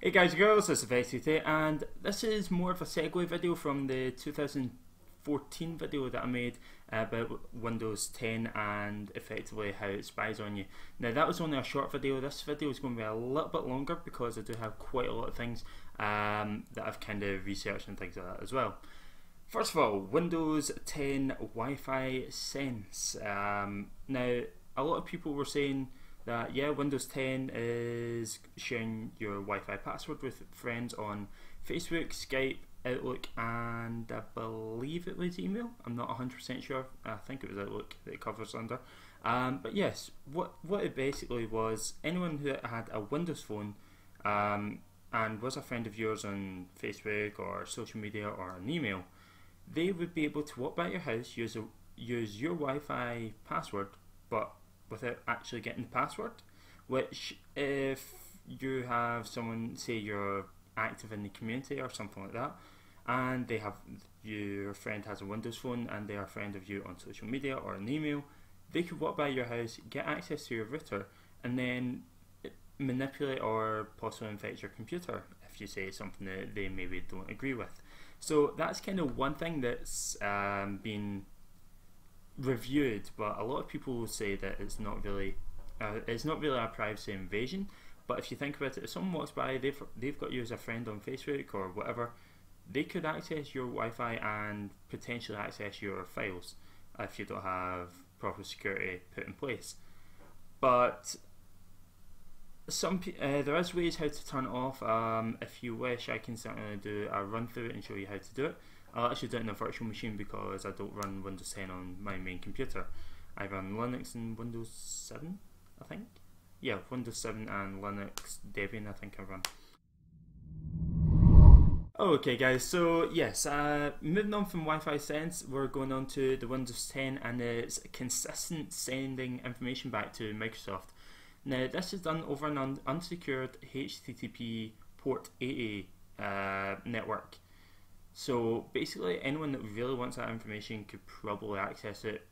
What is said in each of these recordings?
Hey guys and girls, this is Vexity, and this is more of a segue video from the 2014 video that I made about Windows 10 and effectively how it spies on you. Now that was only a short video. This video is going to be a little bit longer because I do have quite a lot of things that I've kind of researched and things like that as well. First of all, Windows 10 Wi-Fi Sence. Now a lot of people were saying that yeah, Windows 10 is sharing your Wi-Fi password with friends on Facebook, Skype, Outlook, and I believe it was email. I'm not 100% sure. I think it was Outlook that it covers under. But yes, what it basically was, anyone who had a Windows phone and was a friend of yours on Facebook or social media or an email, they would be able to walk by your house, use your Wi-Fi password, but without actually getting the password, which if you have someone, say you're active in the community or something like that, and your friend has a Windows phone and they are a friend of you on social media or an email, they could walk by your house, get access to your router, and then manipulate or possibly infect your computer if you say something that they maybe don't agree with. So that's kind of one thing that's been reviewed, but a lot of people say that it's not really a privacy invasion. But if you think about it, if someone walks by, they've got you as a friend on Facebook or whatever, they could access your Wi-Fi and potentially access your files if you don't have proper security put in place. But there is ways how to turn it off. If you wish, I can certainly do a run through it and show you how to do it. I'll actually do it in a virtual machine because I don't run Windows 10 on my main computer. I run Linux and Windows 7, I think. Yeah, Windows 7 and Linux Debian I think I run. Okay guys, so yes, moving on from Wi-Fi Sense, we're going on to the Windows 10 and its consistent sending information back to Microsoft. Now this is done over an unsecured HTTP port 80 network. So basically anyone that really wants that information could probably access it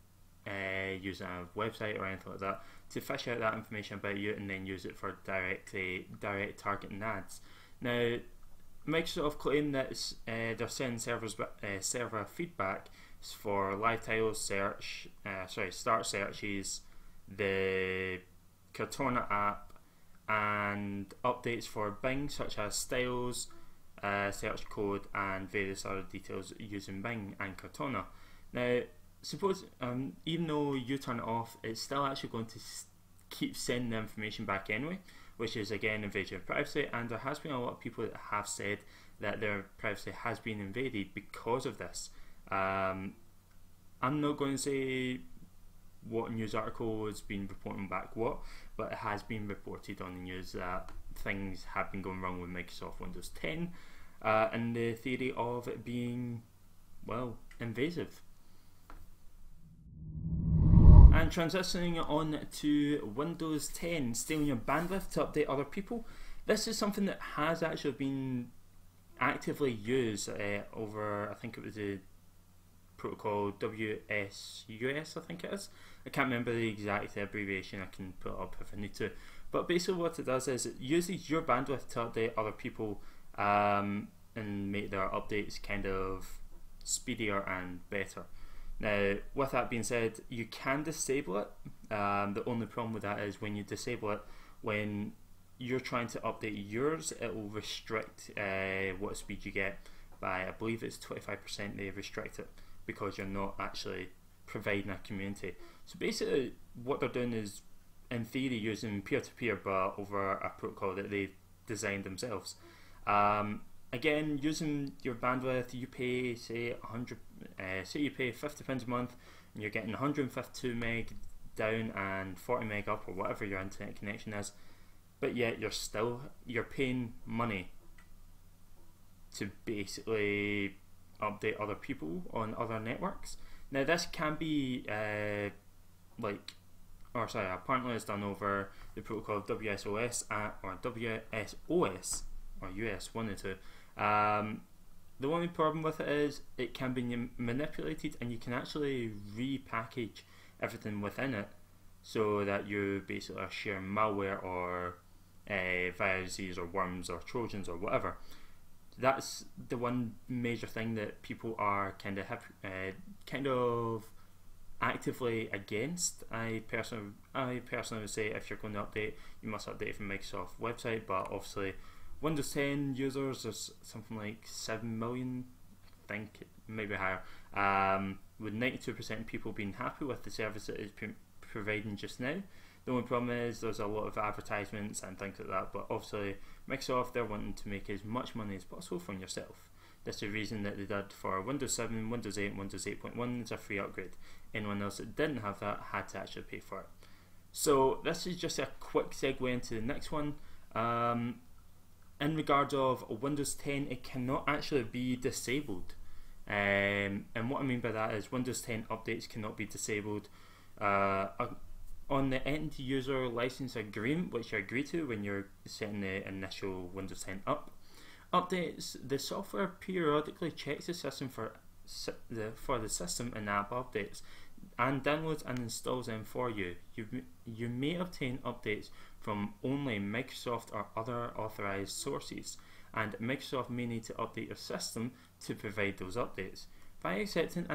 using a website or anything like that to fish out that information about you and then use it for direct targeting ads. Now Microsoft claim that they're sending server feedback for live titles, start searches, the Cortana app, and updates for Bing such as styles, search code, and various other details using Bing and Cortana. Now, suppose even though you turn it off, it's still actually going to keep sending the information back anyway, which is again invasion of privacy. And there has been a lot of people that have said that their privacy has been invaded because of this. I'm not going to say what news article has been reporting back what, but it has been reported on the news that things have been going wrong with Microsoft Windows 10 and the theory of it being, well, invasive. And transitioning on to Windows 10, stealing your bandwidth to update other people. This is something that has actually been actively used over, I think it was the protocol WSUS, I think it is. I can't remember the exact abbreviation, I can put it up if I need to. But basically what it does is it uses your bandwidth to update other people and make their updates kind of speedier and better. Now, with that being said, you can disable it. The only problem with that is when you disable it, when you're trying to update yours, it will restrict what speed you get by, I believe it's 25%. They restrict it because you're not actually providing a community. So basically what they're doing is, in theory, using peer-to-peer but over a protocol that they designed themselves. Again, using your bandwidth, you pay say you pay £50 a month and you're getting 152 meg down and 40 meg up or whatever your internet connection is, but yet you're paying money to basically update other people on other networks. Now this can be apparently it's done over the protocol of WSOS or WSOS or US, one or two. The only problem with it is it can be manipulated and you can actually repackage everything within it so that you basically are sharing malware or viruses or worms or trojans or whatever. That's the one major thing that people are kind of actively against. I personally would say if you're going to update, you must update from Microsoft website, but obviously Windows 10 users, there's something like 7 million, I think, maybe higher, with 92% of people being happy with the service that it's providing just now. The only problem is there's a lot of advertisements and things like that, but obviously Microsoft, they're wanting to make as much money as possible from yourself. That's the reason that they did for Windows 7, Windows 8 and Windows 8.1. It's a free upgrade. Anyone else that didn't have that had to actually pay for it. So this is just a quick segue into the next one. In regards of Windows 10, it cannot actually be disabled. And what I mean by that is Windows 10 updates cannot be disabled. On the end user license agreement, which you agree to when you're setting the initial Windows 10 updates, the software periodically checks the system for the system and app updates and downloads and installs them for you. You may obtain updates from only Microsoft or other authorized sources, and Microsoft may need to update your system to provide those updates. By accepting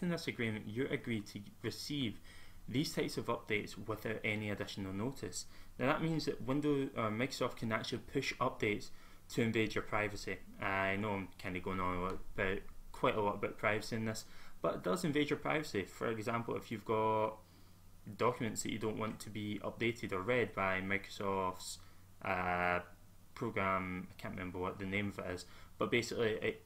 this agreement, you agree to receive these types of updates without any additional notice. Now that means that Windows or Microsoft can actually push updates to invade your privacy. I know I'm kind of going on about quite a lot about privacy in this, but it does invade your privacy. For example, if you've got documents that you don't want to be updated or read by Microsoft's program, I can't remember what the name of it is, but basically it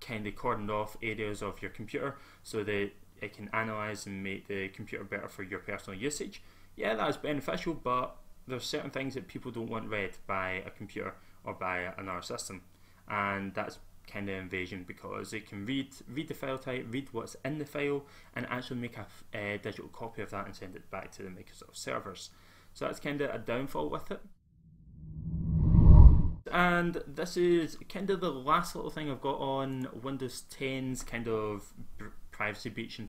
kind of cordoned off areas of your computer so that it can analyze and make the computer better for your personal usage. Yeah, that is beneficial, but there's certain things that people don't want read by a computer or by another system, and that's kind of invasion because it can read the file type, read what's in the file, and actually make a digital copy of that and send it back to the Microsoft servers. So that's kind of a downfall with it. And this is kind of the last little thing I've got on Windows 10's kind of privacy breach and